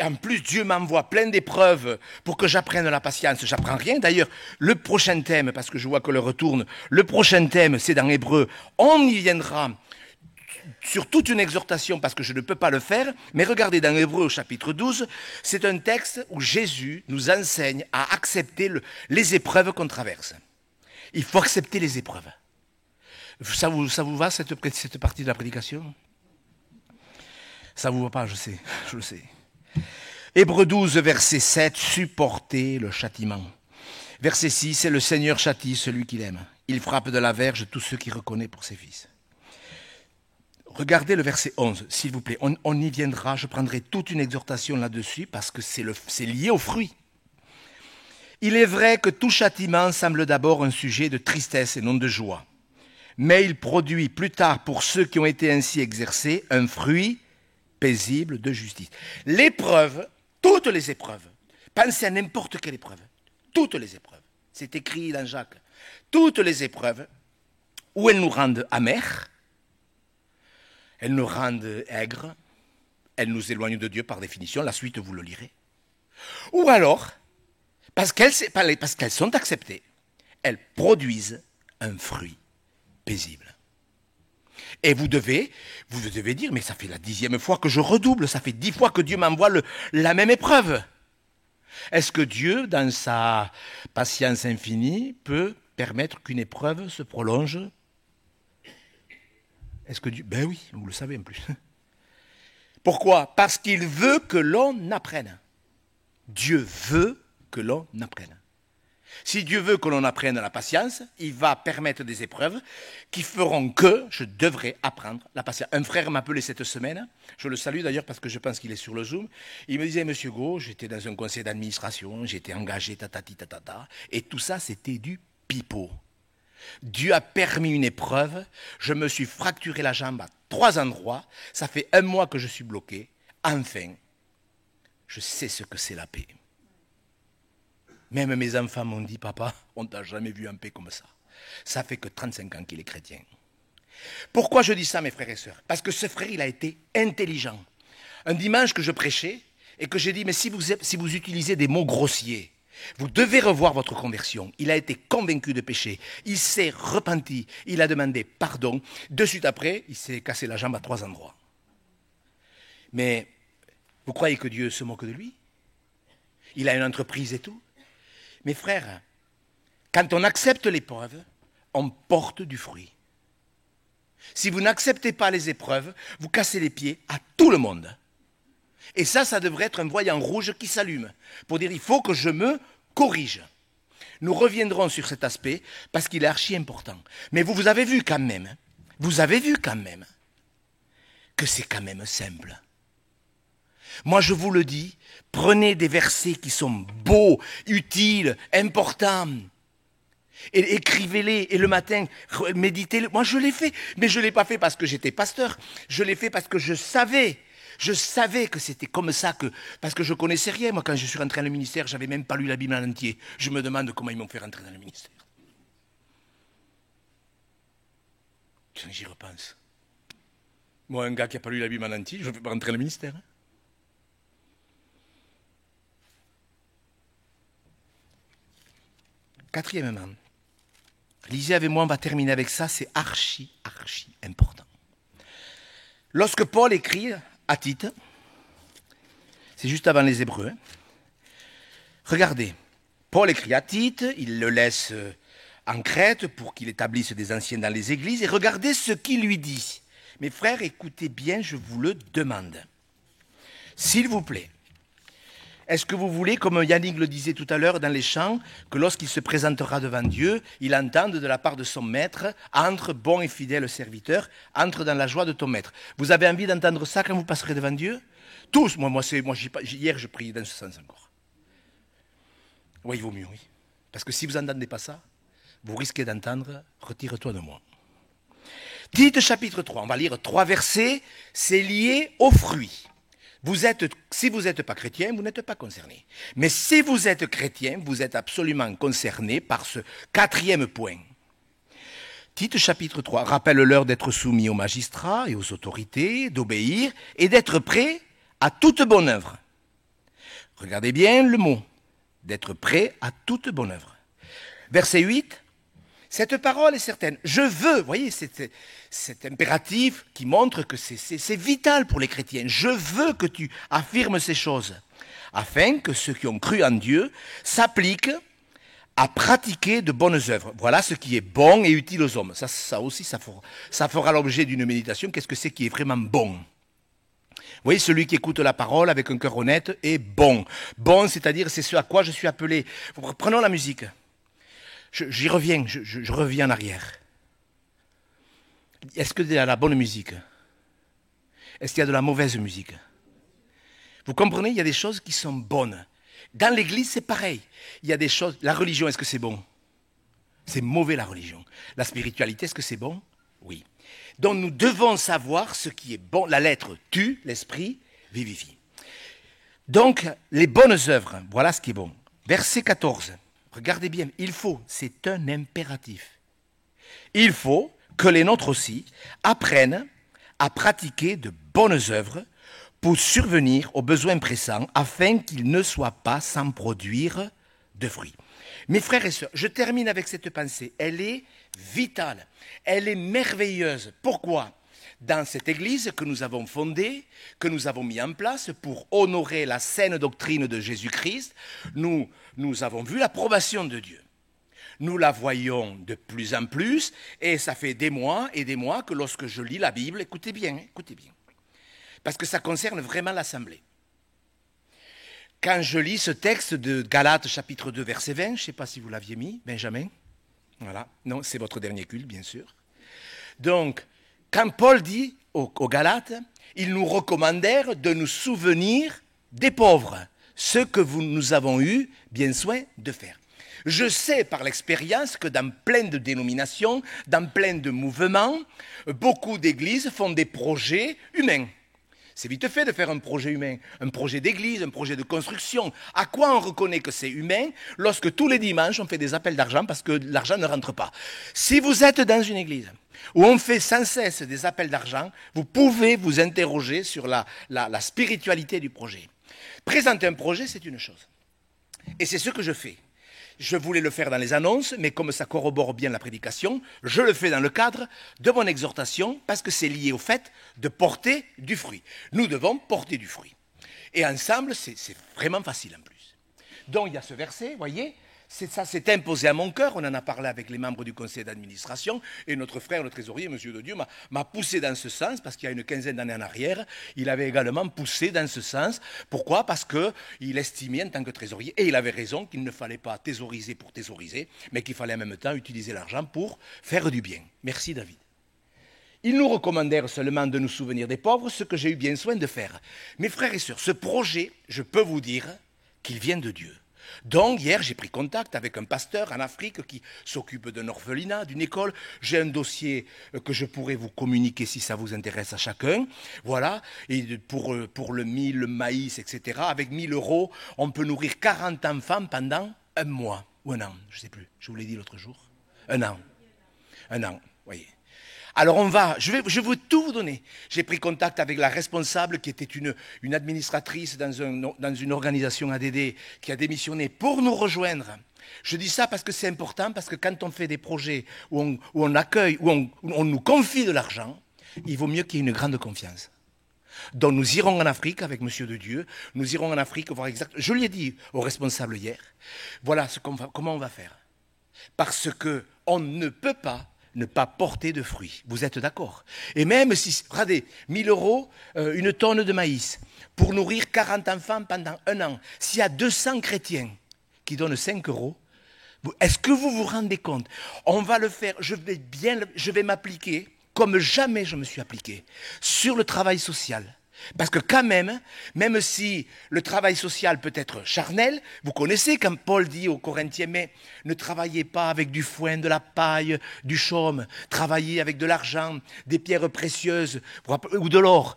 En plus, Dieu m'envoie plein d'épreuves pour que j'apprenne la patience. J'apprends rien. D'ailleurs, le prochain thème, parce que je vois que le retourne, le prochain thème, c'est dans Hébreu. On y viendra sur toute une exhortation, parce que je ne peux pas le faire, mais regardez dans Hébreux au chapitre 12, c'est un texte où Jésus nous enseigne à accepter les épreuves qu'on traverse. Il faut accepter les épreuves. Ça vous va cette partie de la prédication? Ça vous va pas, je le sais. Hébreux 12, verset 7, supportez le châtiment. Verset 6, le Seigneur châtie celui qu'il aime. Il frappe de la verge tous ceux qu'il reconnaît pour ses fils. Regardez le verset 11, s'il vous plaît. On y viendra, je prendrai toute une exhortation là-dessus parce que c'est lié au fruit. Il est vrai que tout châtiment semble d'abord un sujet de tristesse et non de joie. Mais il produit plus tard, pour ceux qui ont été ainsi exercés, un fruit paisible de justice. L'épreuve, toutes les épreuves, pensez à n'importe quelle épreuve, toutes les épreuves, c'est écrit dans Jacques, toutes les épreuves, où elles nous rendent amers, elles nous rendent aigres, elles nous éloignent de Dieu par définition, la suite vous le lirez. Ou alors, parce qu'elles sont acceptées, elles produisent un fruit paisible. Et vous devez dire, mais ça fait la 10e fois que je redouble, ça fait 10 fois que Dieu m'envoie la même épreuve. Est-ce que Dieu, dans sa patience infinie, peut permettre qu'une épreuve se prolonge? Est-ce que Dieu... Ben oui, vous le savez en plus. Pourquoi? Parce qu'il veut que l'on apprenne. Dieu veut que l'on apprenne. Si Dieu veut que l'on apprenne la patience, il va permettre des épreuves qui feront que je devrais apprendre la patience. Un frère m'appelait cette semaine, je le salue d'ailleurs parce que je pense qu'il est sur le Zoom, il me disait, Monsieur Gros, j'étais dans un conseil d'administration, j'étais engagé, et tout ça c'était du pipeau. Dieu a permis une épreuve, je me suis fracturé la jambe à 3 endroits, ça fait 1 mois que je suis bloqué, enfin, je sais ce que c'est la paix. Même mes enfants m'ont dit, papa, on t'a jamais vu en paix comme ça. Ça fait que 35 ans qu'il est chrétien. Pourquoi je dis ça, mes frères et sœurs? Parce que ce frère, il a été intelligent. Un dimanche que je prêchais, et que j'ai dit, mais si vous utilisez des mots grossiers, vous devez revoir votre conversion. Il a été convaincu de péché. Il s'est repenti. Il a demandé pardon. De suite après, il s'est cassé la jambe à 3 endroits. Mais vous croyez que Dieu se moque de lui? Il a une entreprise et tout. Mes frères, quand on accepte l'épreuve, on porte du fruit. Si vous n'acceptez pas les épreuves, vous cassez les pieds à tout le monde. Et ça devrait être un voyant rouge qui s'allume pour dire il faut que je me corrige. Nous reviendrons sur cet aspect parce qu'il est archi important. Mais vous avez vu quand même que c'est quand même simple. Moi je vous le dis, prenez des versets qui sont beaux, utiles, importants. Et écrivez-les, et le matin, méditez-les. Moi je l'ai fait, mais je ne l'ai pas fait parce que j'étais pasteur. Je l'ai fait parce que je savais que c'était comme ça, parce que je ne connaissais rien. Moi, quand je suis rentré dans le ministère, je n'avais même pas lu la Bible en entier. Je me demande comment ils m'ont fait rentrer dans le ministère. J'y repense. Moi, un gars qui n'a pas lu la Bible en entier, je ne peux pas rentrer dans le ministère. Quatrièmement, lisez avec moi, on va terminer avec ça, c'est archi important. Lorsque Paul écrit à Tite, c'est juste avant les Hébreux, regardez, Paul écrit à Tite, il le laisse en Crète pour qu'il établisse des anciens dans les églises, et regardez ce qu'il lui dit. Mes frères, écoutez bien, je vous le demande. S'il vous plaît, est-ce que vous voulez, comme Yannick le disait tout à l'heure dans les chants, que lorsqu'il se présentera devant Dieu, il entende de la part de son maître, entre bon et fidèle serviteur, entre dans la joie de ton maître. Vous avez envie d'entendre ça quand vous passerez devant Dieu? Tous, hier je priais dans ce sens encore. Oui, il vaut mieux, oui. Parce que si vous n'entendez pas ça, vous risquez d'entendre « Retire-toi de moi ». Tite chapitre 3, on va lire 3 versets, c'est lié aux fruits. Si vous n'êtes pas chrétien, vous n'êtes pas concerné. Mais si vous êtes chrétien, vous êtes absolument concerné par ce 4e point. Tite chapitre 3, rappelle-leur d'être soumis aux magistrats et aux autorités, d'obéir et d'être prêts à toute bonne œuvre. Regardez bien le mot, d'être prêt à toute bonne œuvre. Verset 8, cette parole est certaine. Je veux, vous voyez, cet impératif qui montre que c'est vital pour les chrétiens. Je veux que tu affirmes ces choses, afin que ceux qui ont cru en Dieu s'appliquent à pratiquer de bonnes œuvres. Voilà ce qui est bon et utile aux hommes. Ça aussi, ça fera l'objet d'une méditation. Qu'est-ce que c'est qui est vraiment bon ? Vous voyez, celui qui écoute la parole avec un cœur honnête est bon. Bon, c'est-à-dire, c'est ce à quoi je suis appelé. Prenons la musique. J'y reviens, je reviens en arrière. Est-ce qu'il y a de la bonne musique? Est-ce qu'il y a de la mauvaise musique? Vous comprenez, il y a des choses qui sont bonnes. Dans l'église, c'est pareil. Il y a des choses... La religion, est-ce que c'est bon? C'est mauvais, la religion. La spiritualité, est-ce que c'est bon? Oui. Donc nous devons savoir ce qui est bon. La lettre tue, l'esprit vivifie. Donc, les bonnes œuvres, voilà ce qui est bon. Verset 14. Regardez bien, c'est un impératif. Il faut que les nôtres aussi apprennent à pratiquer de bonnes œuvres pour survenir aux besoins pressants afin qu'ils ne soient pas sans produire de fruits. Mes frères et sœurs, je termine avec cette pensée. Elle est vitale, elle est merveilleuse. Pourquoi ? Dans cette église que nous avons fondée, que nous avons mis en place pour honorer la saine doctrine de Jésus-Christ, nous avons vu l'approbation de Dieu. Nous la voyons de plus en plus, et ça fait des mois et des mois que lorsque je lis la Bible, écoutez bien, parce que ça concerne vraiment l'Assemblée. Quand je lis ce texte de Galates chapitre 2 verset 20, je ne sais pas si vous l'aviez mis, Benjamin, voilà, non, c'est votre dernier culte, bien sûr. Donc, quand Paul dit aux Galates, ils nous recommandèrent de nous souvenir des pauvres, ce que nous avons eu bien soin de faire. Je sais par l'expérience que dans plein de dénominations, dans plein de mouvements, beaucoup d'églises font des projets humains. C'est vite fait de faire un projet humain, un projet d'église, un projet de construction. À quoi on reconnaît que c'est humain lorsque tous les dimanches on fait des appels d'argent parce que l'argent ne rentre pas? Si vous êtes dans une église où on fait sans cesse des appels d'argent, vous pouvez vous interroger sur la spiritualité du projet. Présenter un projet, c'est une chose. Et c'est ce que je fais. Je voulais le faire dans les annonces, mais comme ça corrobore bien la prédication, je le fais dans le cadre de mon exhortation, parce que c'est lié au fait de porter du fruit. Nous devons porter du fruit. Et ensemble, c'est vraiment facile en plus. Donc il y a ce verset, vous voyez, ça s'est imposé à mon cœur, on en a parlé avec les membres du conseil d'administration, et notre frère, le trésorier, Monsieur de Dieu, m'a poussé dans ce sens, parce qu'il y a une quinzaine d'années en arrière, il avait également poussé dans ce sens. Pourquoi ? Parce qu'il estimait en tant que trésorier, et il avait raison, qu'il ne fallait pas thésauriser pour thésauriser, mais qu'il fallait en même temps utiliser l'argent pour faire du bien. Merci David. Ils nous recommandèrent seulement de nous souvenir des pauvres, ce que j'ai eu bien soin de faire. Mes frères et sœurs, ce projet, je peux vous dire qu'il vient de Dieu. Donc hier, j'ai pris contact avec un pasteur en Afrique qui s'occupe d'un orphelinat, d'une école. J'ai un dossier que je pourrais vous communiquer si ça vous intéresse à chacun. Voilà, et pour le mil, le maïs, etc., avec 1 000 €, on peut nourrir 40 enfants pendant 1 mois ou 1 an, je ne sais plus, je vous l'ai dit l'autre jour. 1 an, voyez. Alors je vais tout vous donner. J'ai pris contact avec la responsable qui était une administratrice dans une organisation ADD qui a démissionné pour nous rejoindre. Je dis ça parce que c'est important, parce que quand on fait des projets où on accueille, où on nous confie de l'argent, il vaut mieux qu'il y ait une grande confiance. Donc nous irons en Afrique avec Monsieur de Dieu, nous irons en Afrique voir exactement. Je lui ai dit au responsable hier, voilà comment on va faire. Parce qu'on ne peut pas ne pas porter de fruits. Vous êtes d'accord? Et même si, regardez, 1000 euros, une tonne de maïs, pour nourrir 40 enfants pendant 1 an, s'il y a 200 chrétiens qui donnent 5 euros, est-ce que vous vous rendez compte? On va le faire, je vais m'appliquer comme jamais je me suis appliqué sur le travail social. Parce que quand même si le travail social peut être charnel, vous connaissez quand Paul dit aux Corinthiens, mais ne travaillez pas avec du foin, de la paille, du chaume, travaillez avec de l'argent, des pierres précieuses ou de l'or.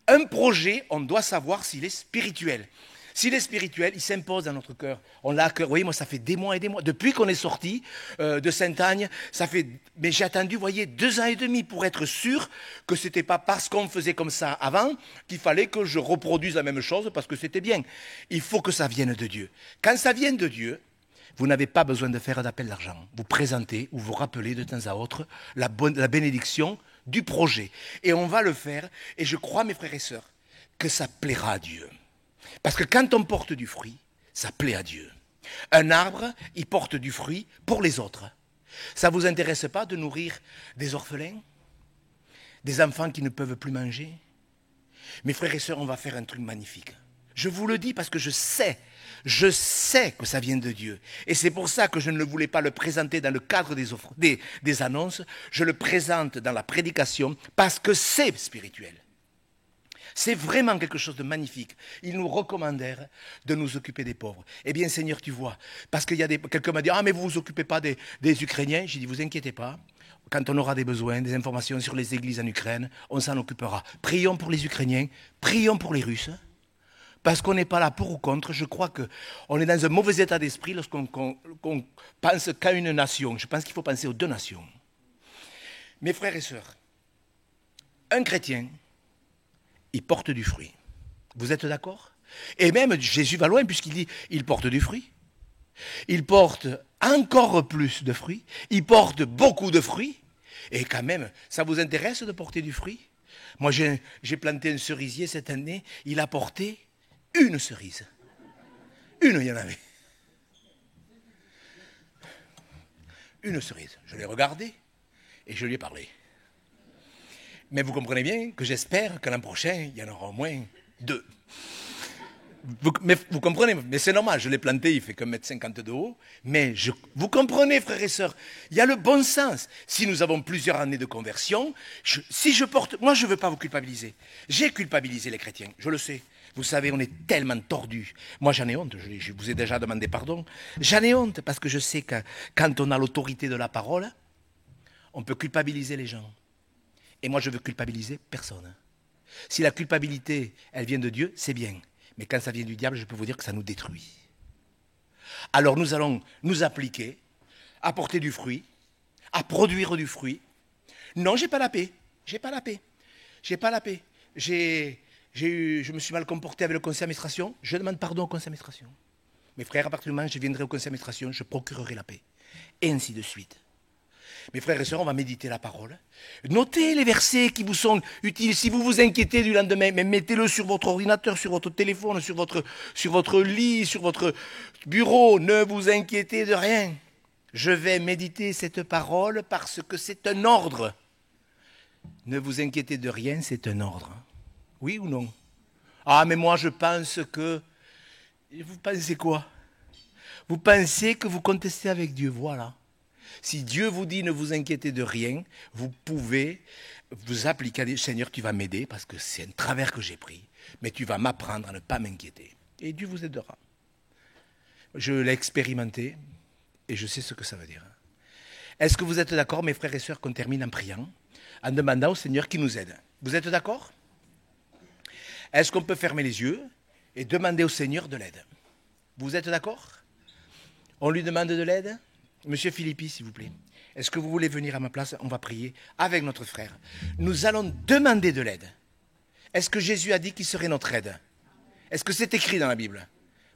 Un projet, on doit savoir s'il est spirituel. S'il est spirituel, il s'impose dans notre cœur. On l'a à cœur. Vous voyez, moi, ça fait des mois et des mois. Depuis qu'on est sorti de Sainte-Agne, mais j'ai attendu, vous voyez, 2 ans et demi pour être sûr que ce n'était pas parce qu'on faisait comme ça avant qu'il fallait que je reproduise la même chose parce que c'était bien. Il faut que ça vienne de Dieu. Quand ça vient de Dieu, vous n'avez pas besoin de faire d'appel d'argent. Vous présentez ou vous rappelez de temps à autre la bénédiction du projet. Et on va le faire. Et je crois, mes frères et sœurs, que ça plaira à Dieu. Parce que quand on porte du fruit, ça plaît à Dieu. Un arbre, il porte du fruit pour les autres. Ça ne vous intéresse pas de nourrir des orphelins, des enfants qui ne peuvent plus manger? Mes frères et sœurs, on va faire un truc magnifique. Je vous le dis parce que je sais que ça vient de Dieu. Et c'est pour ça que je ne voulais pas le présenter dans le cadre des annonces. Je le présente dans la prédication parce que c'est spirituel. C'est vraiment quelque chose de magnifique. Ils nous recommandèrent de nous occuper des pauvres. Eh bien, Seigneur, tu vois, parce qu'il y a quelqu'un m'a dit, ah, mais vous ne vous occupez pas des Ukrainiens. J'ai dit, vous inquiétez pas. Quand on aura des besoins, des informations sur les églises en Ukraine, on s'en occupera. Prions pour les Ukrainiens, prions pour les Russes. Parce qu'on n'est pas là pour ou contre. Je crois qu'on est dans un mauvais état d'esprit lorsqu'on pense qu'à une nation. Je pense qu'il faut penser aux 2 nations. Mes frères et sœurs, un chrétien, il porte du fruit. Vous êtes d'accord? Et même Jésus va loin puisqu'il dit, il porte du fruit. Il porte encore plus de fruits. Il porte beaucoup de fruits. Et quand même, ça vous intéresse de porter du fruit? Moi, j'ai planté un cerisier cette année. Il a porté une cerise. Une, il y en avait. Une cerise. Je l'ai regardé et je lui ai parlé. Mais vous comprenez bien que j'espère que l'an prochain, il y en aura au moins 2. Vous comprenez, mais c'est normal, je l'ai planté, il fait que 1,50 m de haut. Mais vous comprenez, frères et sœurs, il y a le bon sens. Si nous avons plusieurs années de conversion, moi je ne veux pas vous culpabiliser. J'ai culpabilisé les chrétiens, je le sais. Vous savez, on est tellement tordus. Moi j'en ai honte, je vous ai déjà demandé pardon. J'en ai honte parce que je sais que quand on a l'autorité de la parole, on peut culpabiliser les gens. Et moi, je veux culpabiliser personne. Si la culpabilité, elle vient de Dieu, c'est bien. Mais quand ça vient du diable, je peux vous dire que ça nous détruit. Alors nous allons nous appliquer à porter du fruit, à produire du fruit. Non, j'ai pas la paix. J'ai pas la paix. J'ai pas la paix. Je me suis mal comporté avec le conseil d'administration. Je demande pardon au conseil d'administration. Mes frères, à partir du moment où je viendrai au conseil d'administration, je procurerai la paix. Et ainsi de suite. Mes frères et sœurs, on va méditer la parole. Notez les versets qui vous sont utiles. Si vous vous inquiétez du lendemain, mais mettez-le sur votre ordinateur, sur votre téléphone, sur votre lit, sur votre bureau. Ne vous inquiétez de rien. Je vais méditer cette parole parce que c'est un ordre. Ne vous inquiétez de rien, c'est un ordre. Oui ou non? Ah, mais moi je pense que... Vous pensez quoi? Vous pensez que vous contestez avec Dieu, voilà. Si Dieu vous dit ne vous inquiétez de rien, vous pouvez vous appliquer à dire Seigneur, tu vas m'aider parce que c'est un travers que j'ai pris, mais tu vas m'apprendre à ne pas m'inquiéter. Et Dieu vous aidera. Je l'ai expérimenté et je sais ce que ça veut dire. Est-ce que vous êtes d'accord, mes frères et sœurs, qu'on termine en priant, en demandant au Seigneur qui nous aide? Vous êtes d'accord? Est-ce qu'on peut fermer les yeux et demander au Seigneur de l'aide? Vous êtes d'accord? On lui demande de l'aide? Monsieur Philippi, s'il vous plaît, est-ce que vous voulez venir à ma place? On va prier avec notre frère. Nous allons demander de l'aide. Est-ce que Jésus a dit qu'il serait notre aide? Est-ce que c'est écrit dans la Bible?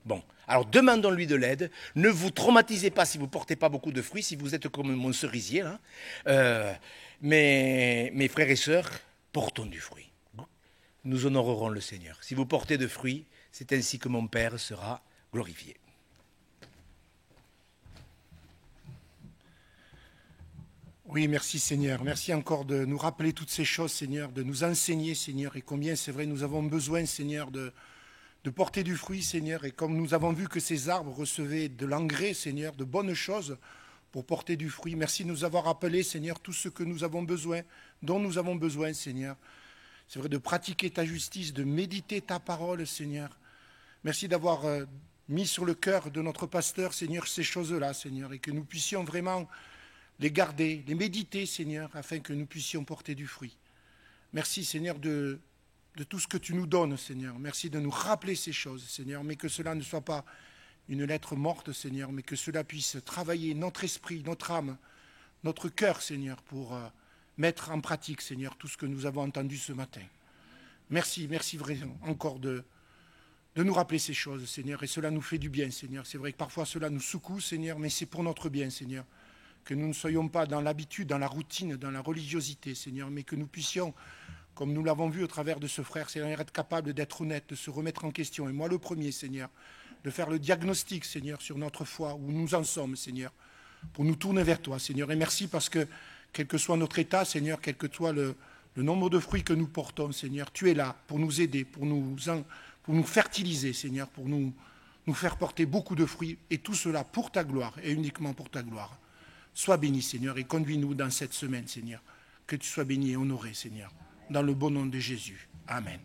Bon, alors demandons-lui de l'aide. Ne vous traumatisez pas si vous ne portez pas beaucoup de fruits, si vous êtes comme mon cerisier. Là. Mais mes frères et sœurs, portons du fruit. Nous honorerons le Seigneur. Si vous portez de fruits, c'est ainsi que mon Père sera glorifié. Oui, merci Seigneur. Merci encore de nous rappeler toutes ces choses, Seigneur, de nous enseigner, Seigneur, et combien c'est vrai, nous avons besoin, Seigneur, de porter du fruit, Seigneur, et comme nous avons vu que ces arbres recevaient de l'engrais, Seigneur, de bonnes choses pour porter du fruit. Merci de nous avoir rappelé, Seigneur, tout ce que nous avons besoin, dont nous avons besoin, Seigneur. C'est vrai, de pratiquer ta justice, de méditer ta parole, Seigneur. Merci d'avoir mis sur le cœur de notre pasteur, Seigneur, ces choses-là, Seigneur, et que nous puissions vraiment les garder, les méditer, Seigneur, afin que nous puissions porter du fruit. Merci, Seigneur, de tout ce que tu nous donnes, Seigneur. Merci de nous rappeler ces choses, Seigneur, mais que cela ne soit pas une lettre morte, Seigneur, mais que cela puisse travailler notre esprit, notre âme, notre cœur, Seigneur, pour mettre en pratique, Seigneur, tout ce que nous avons entendu ce matin. Merci vraiment encore de nous rappeler ces choses, Seigneur, et cela nous fait du bien, Seigneur. C'est vrai que parfois cela nous secoue, Seigneur, mais c'est pour notre bien, Seigneur. Que nous ne soyons pas dans l'habitude, dans la routine, dans la religiosité, Seigneur, mais que nous puissions, comme nous l'avons vu au travers de ce frère, Seigneur, être capable d'être honnête, de se remettre en question. Et moi le premier, Seigneur, de faire le diagnostic, Seigneur, sur notre foi, où nous en sommes, Seigneur, pour nous tourner vers toi, Seigneur. Et merci parce que, quel que soit notre état, Seigneur, quel que soit le nombre de fruits que nous portons, Seigneur, tu es là pour nous aider, pour nous fertiliser, Seigneur, pour nous faire porter beaucoup de fruits, et tout cela pour ta gloire, et uniquement pour ta gloire. Sois béni, Seigneur, et conduis-nous dans cette semaine, Seigneur. Que tu sois béni et honoré, Seigneur, dans le bon nom de Jésus. Amen.